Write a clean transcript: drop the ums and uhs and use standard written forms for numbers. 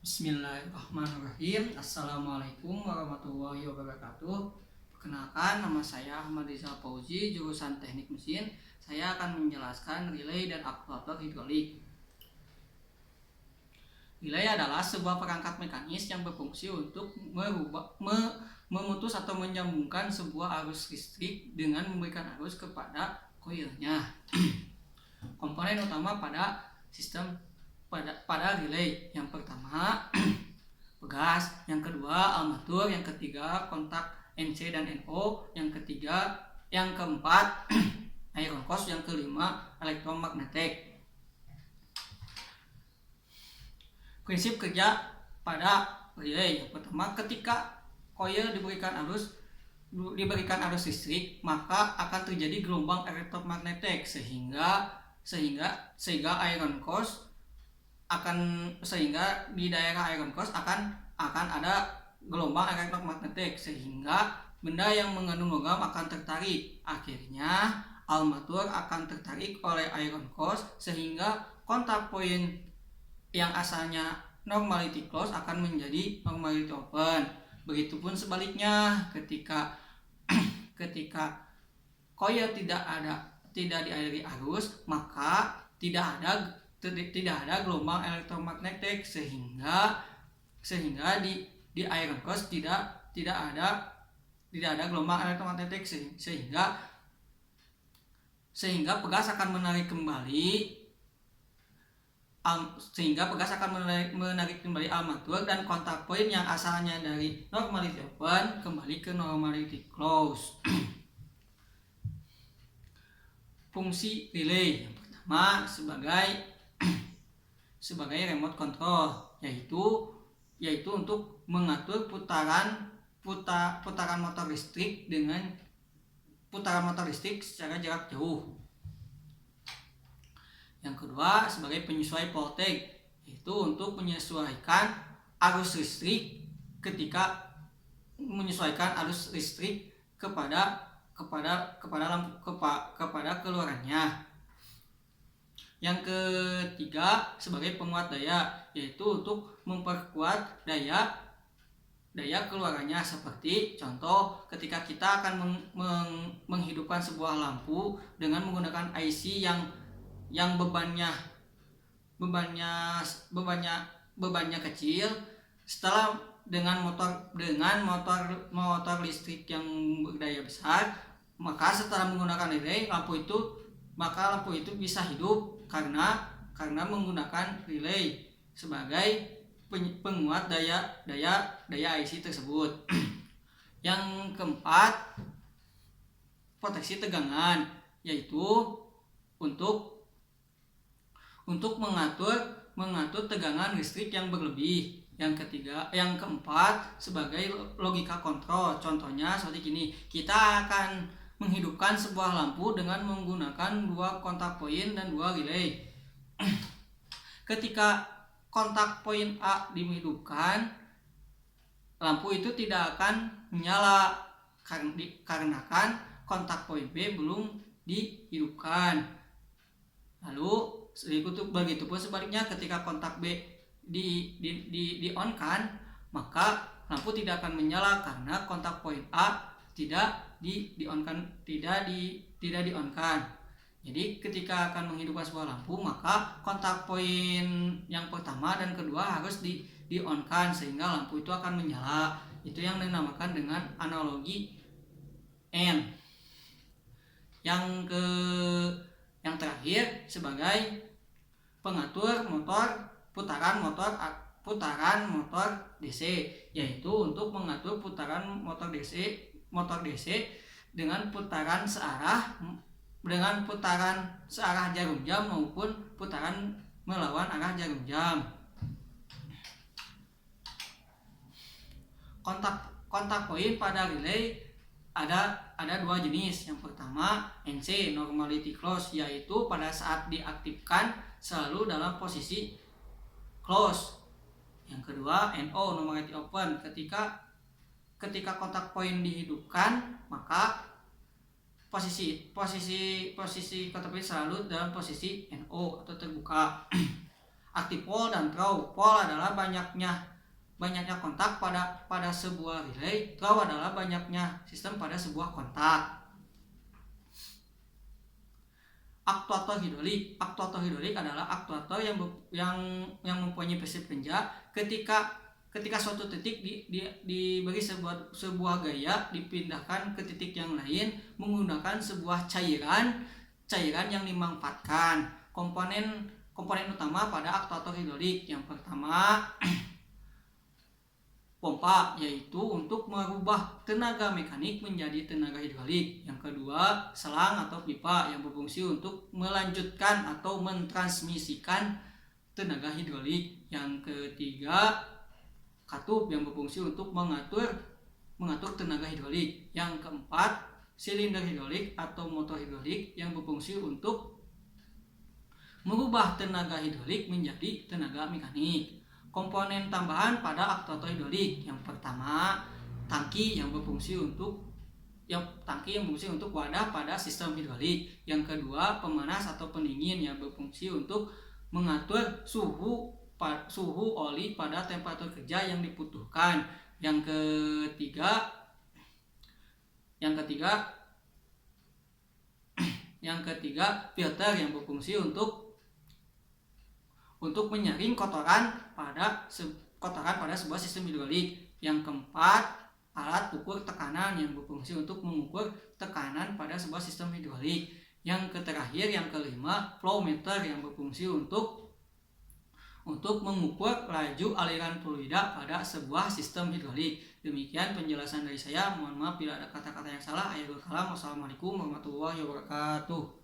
Bismillahirrahmanirrahim. Assalamualaikum warahmatullahi wabarakatuh. Perkenalkan, nama saya Ahmad Rizal Fauzi, jurusan Teknik Mesin. Saya akan menjelaskan relay dan aktuator hidrolik. Relay adalah sebuah perangkat mekanis yang berfungsi untuk memutus atau menyambungkan sebuah arus listrik dengan memberikan arus kepada koilnya. Komponen utama pada sistem pada relay: yang pertama pegas, yang kedua armatur, yang ketiga kontak NC dan NO, yang keempat iron cross, yang kelima elektromagnetik. Prinsip kerja pada relay: yang pertama, ketika koil diberikan arus listrik, maka akan terjadi gelombang elektromagnetik sehingga iron cross sehingga di daerah iron cross akan ada gelombang elektromagnetik, sehingga benda yang mengandung logam akan tertarik. Akhirnya armatur akan tertarik oleh iron cross sehingga kontak poin yang asalnya normality close akan menjadi normality open. Begitupun sebaliknya, ketika coil tidak dialiri arus, maka tidak ada gelombang elektromagnetik, sehingga di iron cross tidak ada gelombang elektromagnetik, sehingga pegas akan menarik kembali armatur, dan kontak point yang asalnya dari normality open kembali ke normality close. Fungsi relay: yang pertama, sebagai remote control, yaitu untuk mengatur putaran motor listrik secara jarak jauh. Yang kedua, sebagai penyesuai voltage, yaitu untuk menyesuaikan arus listrik kepada keluarannya. Yang ketiga, sebagai penguat daya, yaitu untuk memperkuat daya keluarannya. Seperti contoh, ketika kita akan menghidupkan sebuah lampu dengan menggunakan IC yang bebannya kecil, setelah dengan motor listrik yang berdaya besar, maka setelah menggunakan relay, lampu itu bisa hidup karena menggunakan relay sebagai penguat daya IC tersebut. Yang keempat, proteksi tegangan, yaitu untuk mengatur tegangan listrik yang berlebih. Yang keempat, sebagai logika kontrol. Contohnya seperti gini: kita akan menghidupkan sebuah lampu dengan menggunakan 2 kontak poin dan 2 relay. Ketika kontak poin A dihidupkan, lampu itu tidak akan menyala karena kontak poin B belum dihidupkan. Lalu begitupun sebaliknya, ketika kontak B di on-kan, maka lampu tidak akan menyala karena kontak poin A tidak di-on-kan. Jadi ketika akan menghidupkan sebuah lampu, maka kontak poin yang pertama dan kedua harus di-on-kan sehingga lampu itu akan menyala. Itu yang dinamakan dengan analogi N. Yang terakhir, sebagai pengatur putaran motor DC, yaitu untuk mengatur putaran motor DC dengan putaran searah jarum jam maupun putaran melawan arah jarum jam. Kontak poin pada relay ada 2 jenis. Yang pertama, NC, normality close, yaitu pada saat diaktifkan selalu dalam posisi close. Yang kedua, NO, normality open, ketika kontak poin dihidupkan, maka posisi kontak poin selalu dalam posisi NO atau terbuka. aktif pole dan throw. Pole adalah banyaknya kontak pada sebuah relay, throw adalah banyaknya sistem pada sebuah kontak. Aktuator hidrolik. Aktuator hidrolik adalah aktuator yang mempunyai prinsip kerja ketika suatu titik diberi sebuah gaya dipindahkan ke titik yang lain menggunakan sebuah cairan yang dimanfaatkan. Komponen utama pada aktuator hidrolik yang pertama pompa, yaitu untuk merubah tenaga mekanik menjadi tenaga hidrolik. Yang kedua, selang atau pipa yang berfungsi untuk melanjutkan atau mentransmisikan tenaga hidrolik. Yang ketiga, katup yang berfungsi untuk mengatur tenaga hidrolik. Yang keempat, silinder hidrolik atau motor hidrolik yang berfungsi untuk merubah tenaga hidrolik menjadi tenaga mekanik. Komponen tambahan pada aktuator hidrolik yang pertama tangki yang berfungsi untuk wadah pada sistem hidrolik. Yang kedua pemanas atau pendingin yang berfungsi untuk mengatur suhu oli pada temperatur kerja yang dibutuhkan. Yang ketiga filter yang berfungsi untuk menyaring kotoran pada sebuah sistem hidrolik. Yang keempat, alat ukur tekanan yang berfungsi untuk mengukur tekanan pada sebuah sistem hidrolik. Yang terakhir, yang kelima, flow meter yang berfungsi untuk mengukur laju aliran fluida pada sebuah sistem hidrolik. Demikian penjelasan dari saya. Mohon maaf bila ada kata-kata yang salah. Akhirul kalam. Wassalamualaikum warahmatullahi wabarakatuh.